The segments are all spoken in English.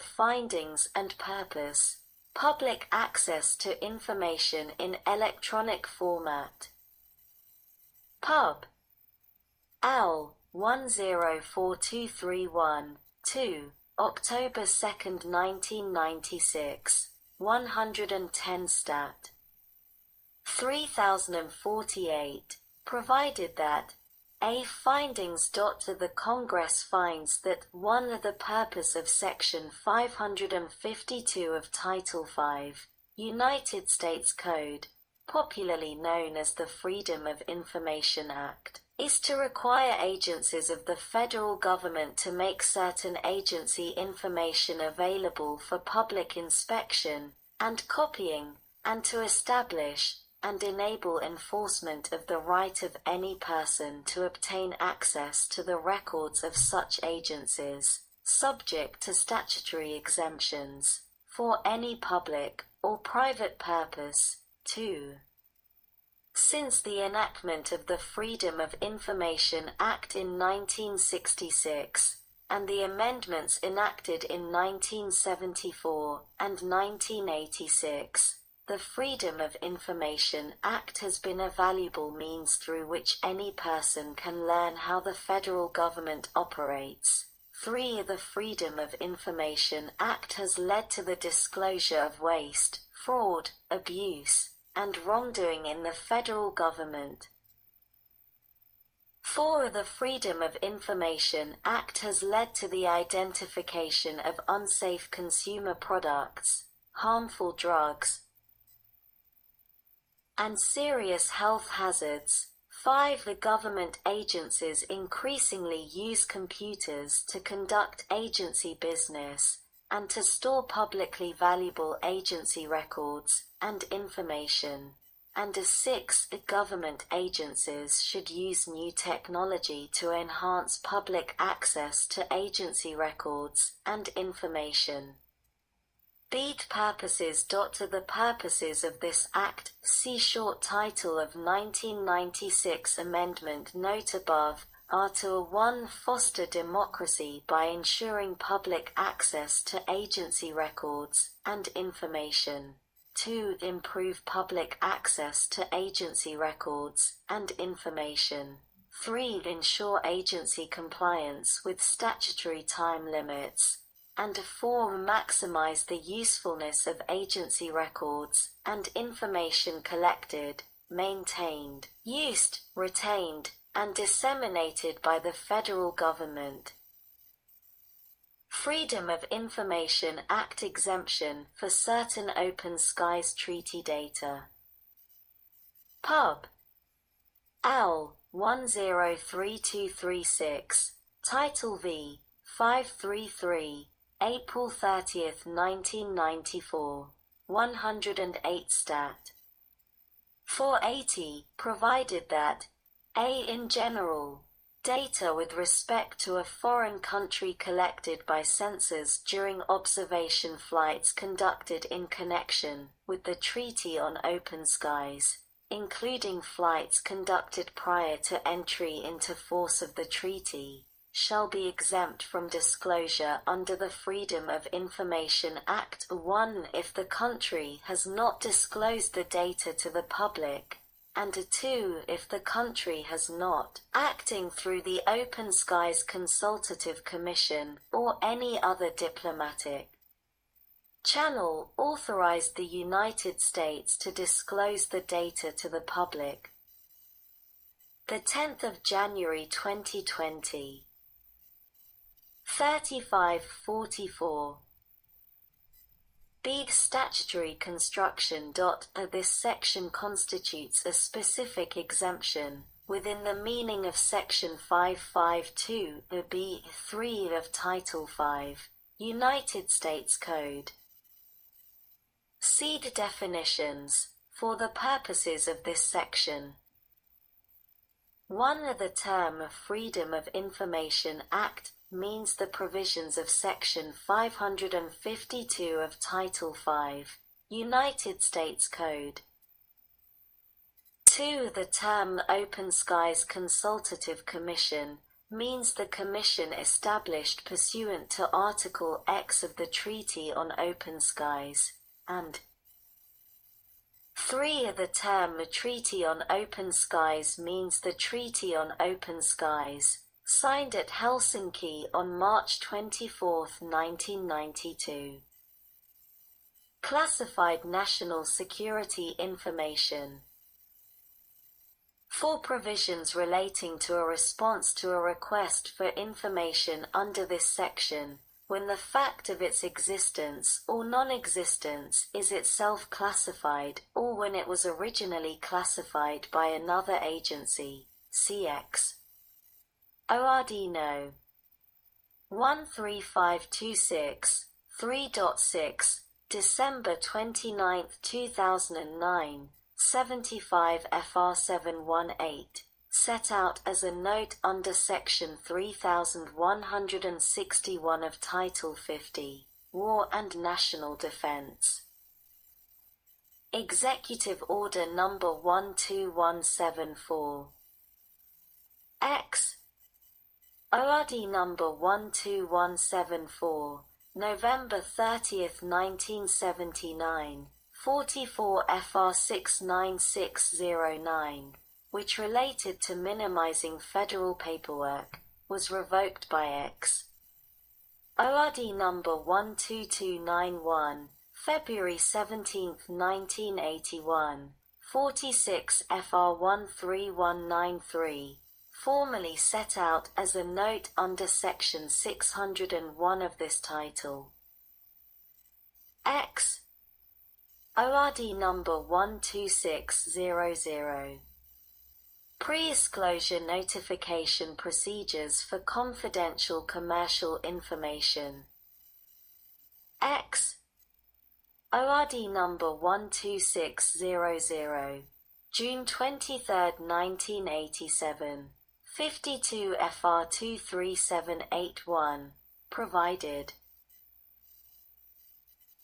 findings and purpose. Public access to information in electronic format. Pub. Al. 104231, 2, October 2nd, 1996, 110 Stat. 3048, provided that A. Findings. The Congress finds that 1. The purpose of Section 552 of Title V, United States Code, popularly known as the Freedom of Information Act, is to require agencies of the federal government to make certain agency information available for public inspection and copying, and to establish and enable enforcement of the right of any person to obtain access to the records of such agencies, subject to statutory exemptions, for any public or private purpose. 2. Since the enactment of the Freedom of Information Act in 1966, and the amendments enacted in 1974 and 1986, the Freedom of Information Act has been a valuable means through which any person can learn how the federal government operates. 3. The Freedom of Information Act has led to the disclosure of waste, fraud, abuse, and wrongdoing in the federal government. 4. The Freedom of Information Act has led to the identification of unsafe consumer products, harmful drugs, and serious health hazards. 5. The government agencies increasingly use computers to conduct agency business and to store publicly valuable agency records and information. And 6. The government agencies should use new technology to enhance public access to agency records and information. Bead purposes. The purposes of this Act, see short title of 1996 Amendment note above, are to 1. Foster democracy by ensuring public access to agency records and information. 2. Improve public access to agency records and information. 3. Ensure agency compliance with statutory time limits. And 4. Maximize the usefulness of agency records and information collected, maintained, used, retained, and disseminated by the federal government. Freedom of Information Act exemption for certain Open Skies Treaty data. Pub. Al. 103236, Title V. 533, April 30th, 1994, 108 Stat. 480, provided that A. In general, data with respect to a foreign country collected by censors during observation flights conducted in connection with the Treaty on Open Skies, including flights conducted prior to entry into force of the treaty, shall be exempt from disclosure under the Freedom of Information Act. 1. If the country has not disclosed the data to the public, and 2. If the country has not, acting through the Open Skies Consultative Commission or any other diplomatic channel, authorized the United States to disclose the data to the public. 10th of January 2020. 3544. B. Statutory construction. This section constitutes a specific exemption within the meaning of Section 552(b)(3) of Title V, United States Code. See the definitions for the purposes of this section. 1. The term Freedom of Information Act means the provisions of Section 552 of Title V, United States Code. 2. The term Open Skies Consultative Commission means the Commission established pursuant to Article X of the Treaty on Open Skies, and 3. The term the Treaty on Open Skies means the Treaty on Open Skies, signed at Helsinki on March 24, 1992. Classified national security information. 4. Provisions relating to a response to a request for information under this section, when the fact of its existence or non-existence is itself classified, or when it was originally classified by another agency, cx. ORD No. 13526, 3.6, December 29, 2009, 75 FR 718, set out as a note under Section 3161 of Title 50, War and National Defense. Executive Order No. 12174. X. ORD No. 12174, November 30, 1979, 44 FR 69609, which related to minimizing federal paperwork, was revoked by X. ORD No. 12291, February 17, 1981, 46 FR 13193, formally set out as a note under Section 601 of this title. X. ORD No. 12600. Pre-disclosure notification procedures for confidential commercial information. X. ORD No. 12600. June 23, 1987. 52 FR 23781, provided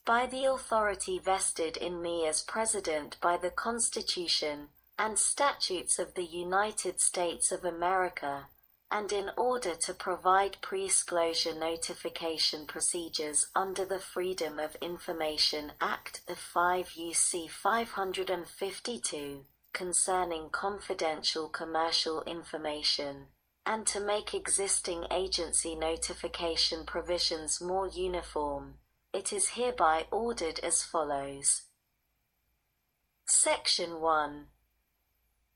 by the authority vested in me as President by the Constitution and statutes of the United States of America, and in order to provide pre-disclosure notification procedures under the Freedom of Information Act of 5 U.C. 552, concerning confidential commercial information, and to make existing agency notification provisions more uniform, it is hereby ordered as follows. Section 1.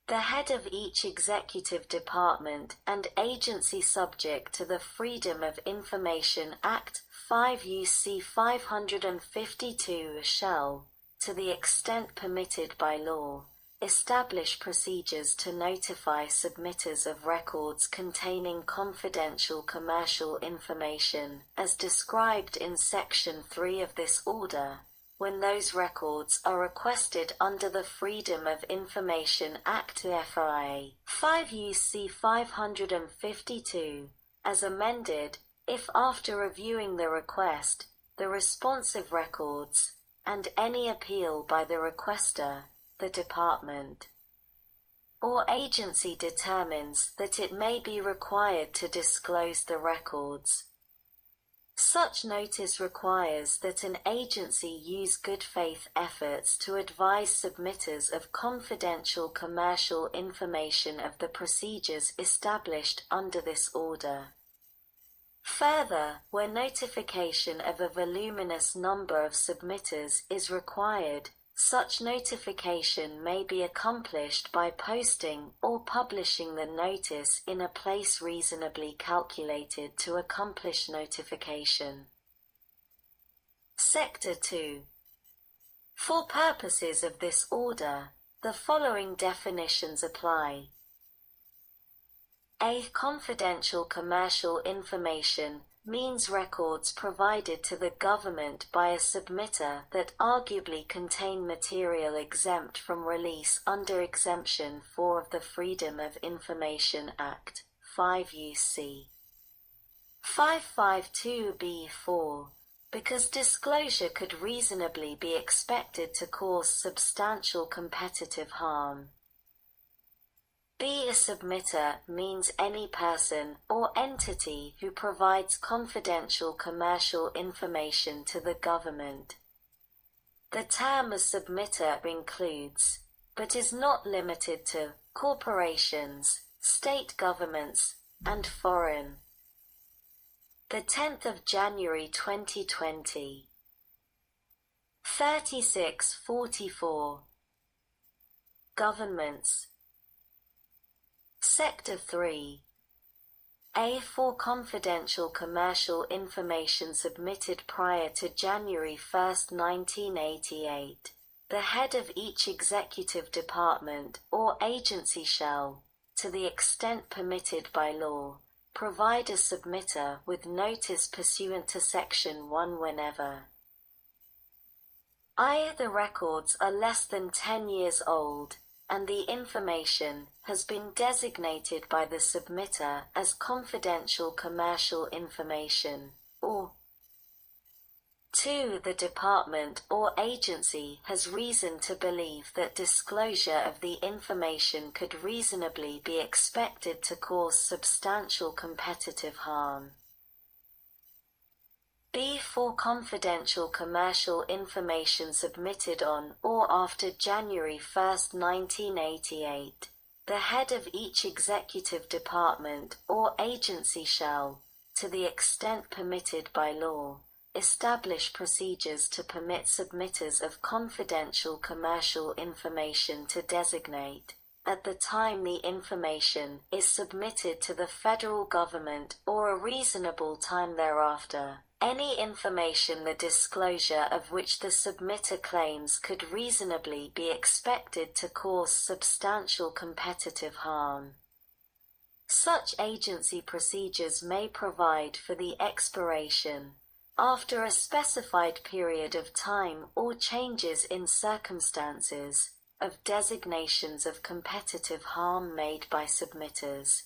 The head of each executive department and agency subject to the Freedom of Information Act 5 U.C. 552 shall, to the extent permitted by law, establish procedures to notify submitters of records containing confidential commercial information, as described in Section 3 of this order, when those records are requested under the Freedom of Information Act FRA 5 U.C. 552, as amended, if after reviewing the request, the responsive records, and any appeal by the requester, the department or agency determines that it may be required to disclose the records. Such notice requires that an agency use good faith efforts to advise submitters of confidential commercial information of the procedures established under this order. Further, where notification of a voluminous number of submitters is required, such notification may be accomplished by posting or publishing the notice in a place reasonably calculated to accomplish notification. Sector 2. For purposes of this order, the following definitions apply. A. Confidential commercial information means records provided to the government by a submitter that arguably contain material exempt from release under Exemption 4 of the Freedom of Information Act, 5 U.C. 552b4, because disclosure could reasonably be expected to cause substantial competitive harm. B. A submitter means any person or entity who provides confidential commercial information to the government. The term a submitter includes, but is not limited to, corporations, state governments, and foreign. The 10th of January 2020. 3644. Governments. Sector 3. A. For confidential commercial information submitted prior to January 1, 1988, the head of each executive department or agency shall, to the extent permitted by law, provide a submitter with notice pursuant to Section 1 whenever I. The records are less than 10 years old, and the information has been designated by the submitter as confidential commercial information, or 2. The department or agency has reason to believe that disclosure of the information could reasonably be expected to cause substantial competitive harm. B. For confidential commercial information submitted on or after January 1, 1988, the head of each executive department or agency shall, to the extent permitted by law, establish procedures to permit submitters of confidential commercial information to designate, at the time the information is submitted to the federal government or a reasonable time thereafter, any information the disclosure of which the submitter claims could reasonably be expected to cause substantial competitive harm. Such agency procedures may provide for the expiration, after a specified period of time or changes in circumstances, of designations of competitive harm made by submitters.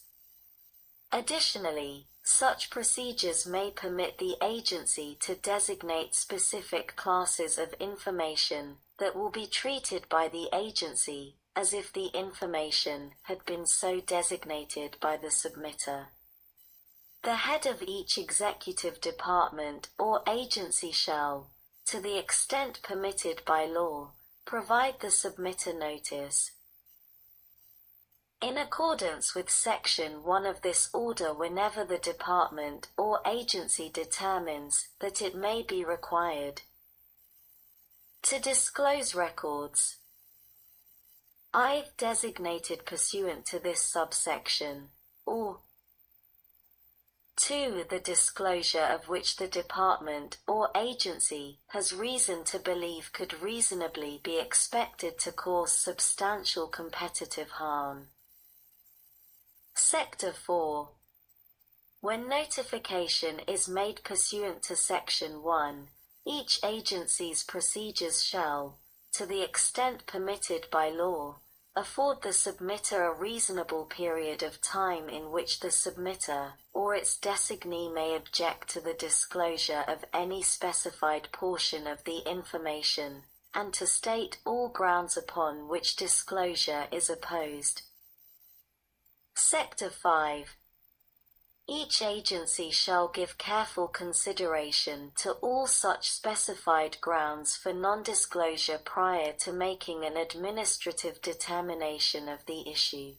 Additionally, such procedures may permit the agency to designate specific classes of information that will be treated by the agency as if the information had been so designated by the submitter. The head of each executive department or agency shall, to the extent permitted by law, provide the submitter notice in accordance with Section 1 of this order whenever the department or agency determines that it may be required to disclose records I. Designated pursuant to this subsection, or 2. The disclosure of which the department or agency has reason to believe could reasonably be expected to cause substantial competitive harm. Sector 4. When notification is made pursuant to Section 1, each agency's procedures shall, to the extent permitted by law, afford the submitter a reasonable period of time in which the submitter or its designee may object to the disclosure of any specified portion of the information, and to state all grounds upon which disclosure is opposed. Sector 5. Each agency shall give careful consideration to all such specified grounds for non-disclosure prior to making an administrative determination of the issue.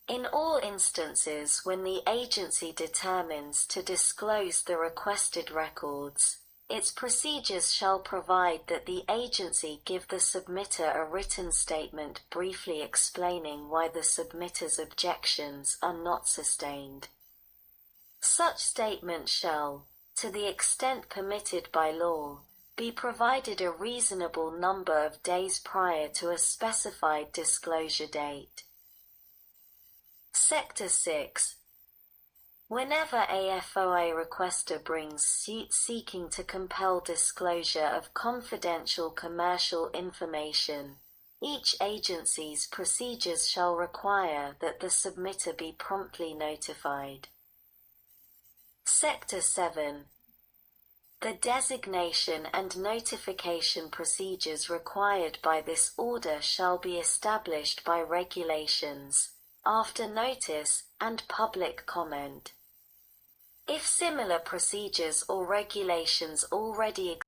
In all instances when the agency determines to disclose the requested records, its procedures shall provide that the agency give the submitter a written statement briefly explaining why the submitter's objections are not sustained. Such statement shall, to the extent permitted by law, be provided a reasonable number of days prior to a specified disclosure date. Sector 6. Whenever a FOA requester brings suit seeking to compel disclosure of confidential commercial information, each agency's procedures shall require that the submitter be promptly notified. Sector 7. The designation and notification procedures required by this order shall be established by regulations, after notice and public comment. If similar procedures or regulations already